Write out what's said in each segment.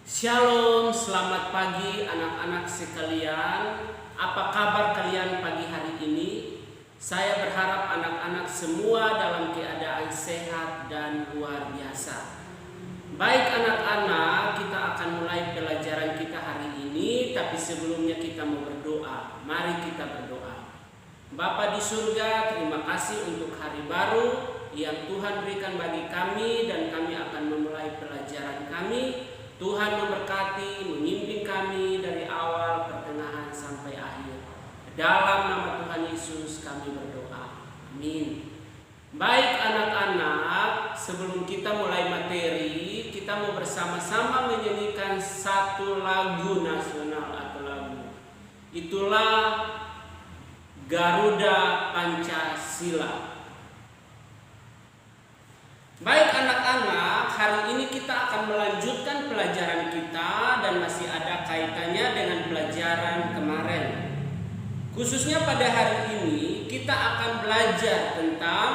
Shalom, selamat pagi anak-anak sekalian. Apa kabar kalian pagi hari ini? Saya berharap anak-anak semua dalam keadaan sehat dan luar biasa. Baik anak-anak, kita akan mulai pelajaran kita hari ini, tapi sebelumnya kita mau berdoa. Mari kita berdoa. Bapa di surga, terima kasih untuk hari baru yang Tuhan berikan bagi kami, dan kami akan memulai pelajaran kami. Tuhan memberkati, membimbing kami dari awal, pertengahan, sampai akhir. Dalam nama Tuhan Yesus kami berdoa. Amin. Baik anak-anak, sebelum kita mulai materi, kita mau bersama-sama menyanyikan satu lagu nasional atau lagu. Itulah Garuda Pancasila. Baik anak-anak, hari ini kita akan melanjutkan pelajaran kita dan masih ada kaitannya dengan pelajaran kemarin. Khususnya pada hari ini kita akan belajar tentang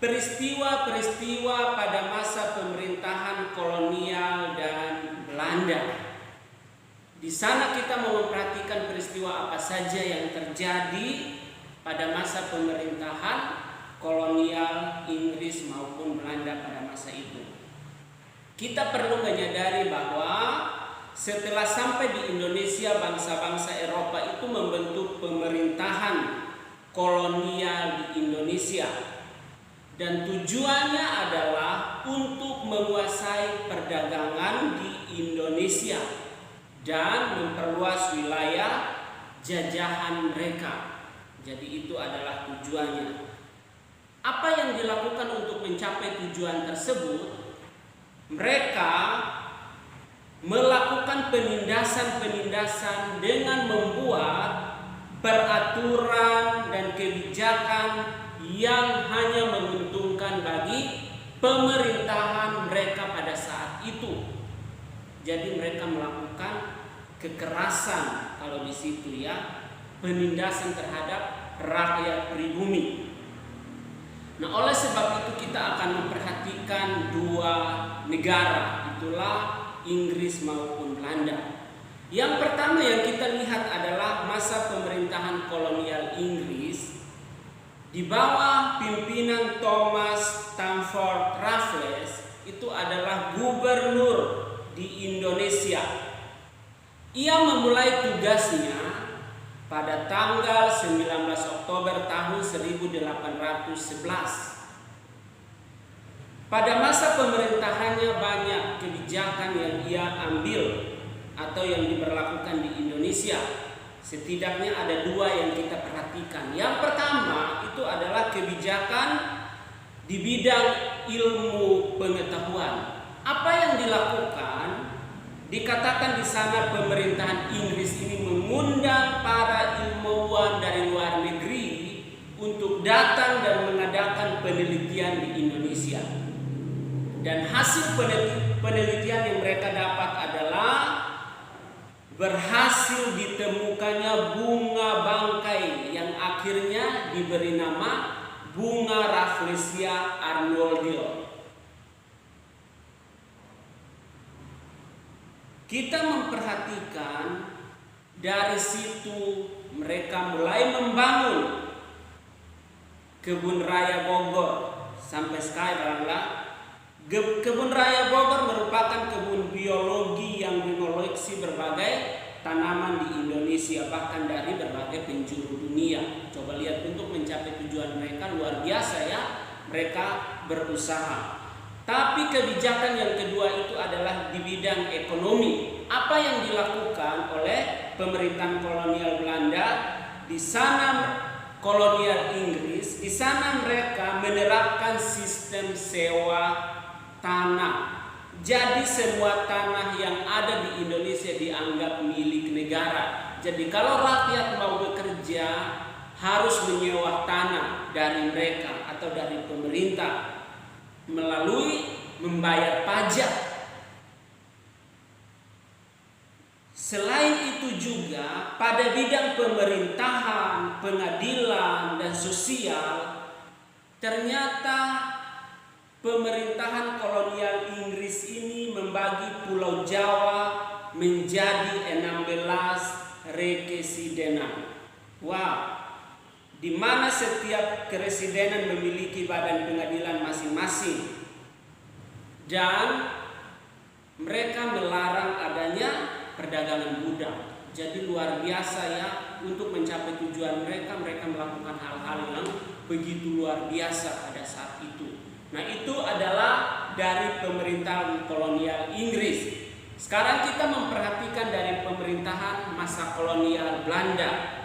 peristiwa-peristiwa pada masa pemerintahan kolonial dan Belanda. Di sana kita mau memperhatikan peristiwa apa saja yang terjadi pada masa pemerintahan kolonial Inggris maupun Belanda pada masa itu. Kita perlu menyadari bahwa setelah sampai di Indonesia, bangsa-bangsa Eropa itu membentuk pemerintahan kolonial di Indonesia, dan tujuannya adalah untuk menguasai perdagangan di Indonesia dan memperluas wilayah jajahan mereka. Jadi itu adalah tujuannya. Apa yang dilakukan untuk mencapai tujuan tersebut? Mereka melakukan penindasan-penindasan dengan membuat peraturan dan kebijakan yang hanya menguntungkan bagi pemerintahan mereka pada saat itu. Jadi mereka melakukan kekerasan kalau di situ ya, penindasan terhadap rakyat pribumi. Nah, oleh sebab itu kita akan memperhatikan dua negara, itulah Inggris maupun Belanda. Yang pertama yang kita lihat adalah masa pemerintahan kolonial Inggris di bawah pimpinan Thomas Stamford Raffles. Itu adalah gubernur di Indonesia. Ia memulai tugasnya pada tanggal 19 Oktober tahun 1811. Pada masa pemerintahannya banyak kebijakan yang ia ambil atau yang diberlakukan di Indonesia. Setidaknya ada dua yang kita perhatikan. Yang pertama itu adalah kebijakan di bidang ilmu pengetahuan. Apa yang dilakukan? Dikatakan di sana pemerintahan Inggris ini mengundang para ilmuwan dari luar negeri untuk datang dan mengadakan penelitian di Indonesia. Dan hasil penelitian yang mereka dapat adalah berhasil ditemukannya bunga bangkai yang akhirnya diberi nama bunga Rafflesia arnoldii. Kita memperhatikan dari situ mereka mulai membangun kebun raya Bogor. Sampai sekarang kebun raya Bogor merupakan kebun biologi yang mengoleksi berbagai tanaman di Indonesia, bahkan dari berbagai penjuru dunia. Coba lihat, untuk mencapai tujuan mereka luar biasa ya, mereka berusaha. Tapi kebijakan yang kedua itu adalah di bidang ekonomi. Apa yang dilakukan oleh pemerintahan kolonial Belanda di sana, kolonial Inggris, di sana mereka menerapkan sistem sewa tanah. Jadi semua tanah yang ada di Indonesia dianggap milik negara. Jadi kalau rakyat mau bekerja harus menyewa tanah dari mereka atau dari pemerintah melalui membayar pajak. Selain itu juga pada bidang pemerintahan, pengadilan, dan sosial, ternyata pemerintahan kolonial Inggris ini membagi Pulau Jawa menjadi 16 residenan. Wow, di mana setiap keresidenan memiliki badan pengadilan masing-masing, dan mereka melarang adanya perdagangan budak. Jadi luar biasa ya, untuk mencapai tujuan mereka melakukan hal-hal yang begitu luar biasa pada saat itu. Nah, itu adalah dari pemerintahan kolonial Inggris. Sekarang kita memperhatikan dari pemerintahan masa kolonial Belanda.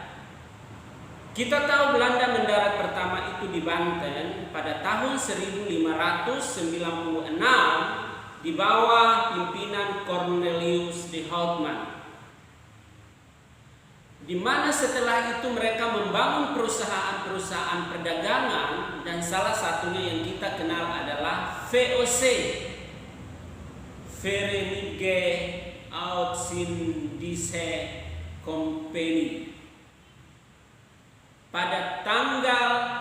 Kita tahu Belanda mendarat pertama itu di Banten pada tahun 1596 di bawah pimpinan Cornelius de Houtman, di mana setelah itu mereka membangun perusahaan-perusahaan perdagangan, dan salah satunya yang kita kenal adalah VOC, Verenigde Oud-Indische Compagnie. Pada tanggal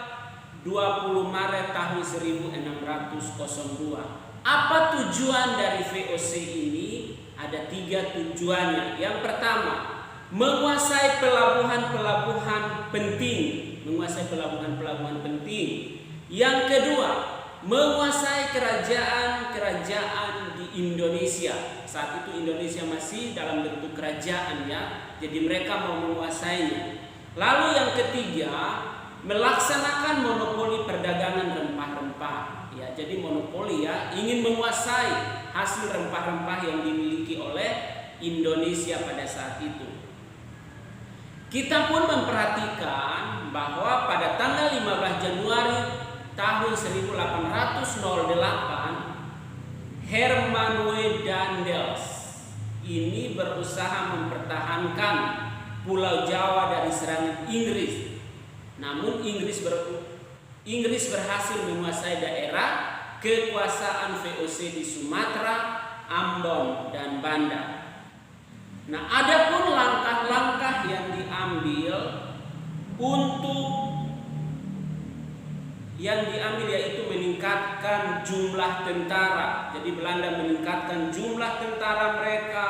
20 Maret tahun 1602. Apa tujuan dari VOC ini? Ada 3 tujuannya. Yang pertama, menguasai pelabuhan-pelabuhan penting. Yang kedua, menguasai kerajaan-kerajaan di Indonesia. Saat itu Indonesia masih dalam bentuk kerajaan ya. Jadi mereka mau menguasainya. Lalu yang ketiga, melaksanakan monopoli perdagangan rempah-rempah. Ya, jadi monopoli ya, ingin menguasai hasil rempah-rempah yang dimiliki oleh Indonesia pada saat itu. Kita pun memperhatikan bahwa pada tanggal 15 Januari tahun 1808, Herman W. Daendels ini berusaha mempertahankan Pulau Jawa dari serangan Inggris. Namun Inggris berhasil menguasai daerah kekuasaan VOC di Sumatera, Ambon, dan Banda. Nah, ada pun langkah-langkah yang diambil yaitu meningkatkan jumlah tentara. Jadi Belanda meningkatkan jumlah tentara mereka,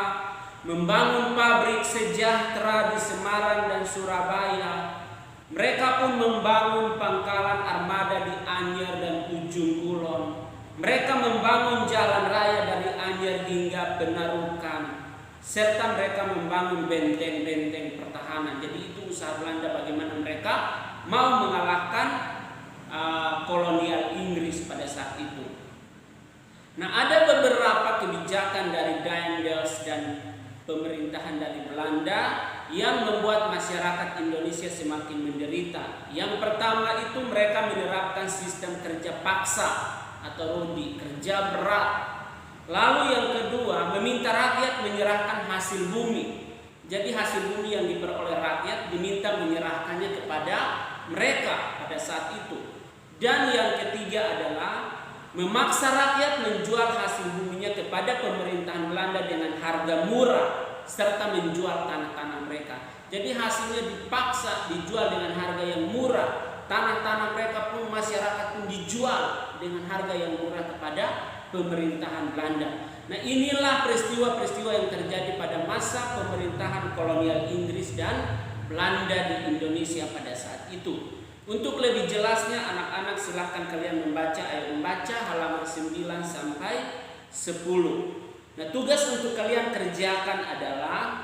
membangun pabrik sejahtera di Semarang dan Surabaya. Mereka pun membangun pangkalan armada di Anyer dan Ujung Kulon. Mereka membangun jalan raya dari Anyer hingga Penarukan, serta mereka membangun benteng-benteng pertahanan. Jadi itu usaha Belanda bagaimana mereka mau mengalahkan kolonial Inggris pada saat itu. Nah, ada beberapa kebijakan dari Daendels dan pemerintahan dari Belanda yang membuat masyarakat Indonesia semakin menderita. Yang pertama itu mereka menerapkan sistem kerja paksa atau rodi, kerja berat. Lalu yang kedua, meminta rakyat menyerahkan hasil bumi. Jadi hasil bumi yang diperoleh rakyat diminta menyerahkannya kepada mereka pada saat itu. Dan yang ketiga adalah memaksa rakyat menjual hasil buminya kepada pemerintahan Belanda dengan harga murah, serta menjual tanah-tanah mereka. Jadi hasilnya dipaksa dijual dengan harga yang murah. Tanah-tanah mereka pun, masyarakat pun dijual dengan harga yang murah kepada pemerintahan Belanda. Nah, inilah peristiwa-peristiwa yang terjadi pada masa pemerintahan kolonial Inggris dan Belanda di Indonesia pada saat itu. Untuk lebih jelasnya, anak-anak silahkan kalian membaca halaman 9 sampai 10. Nah, tugas untuk kalian kerjakan adalah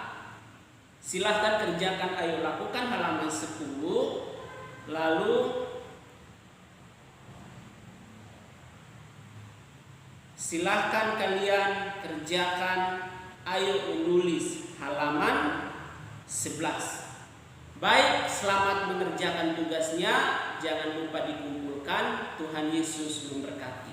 silahkan kerjakan, ayo lakukan halaman 10. Lalu silahkan kalian kerjakan, ayo menulis halaman 11. Baik, selamat mengerjakan tugasnya. Jangan lupa dikumpulkan. Tuhan Yesus memberkati.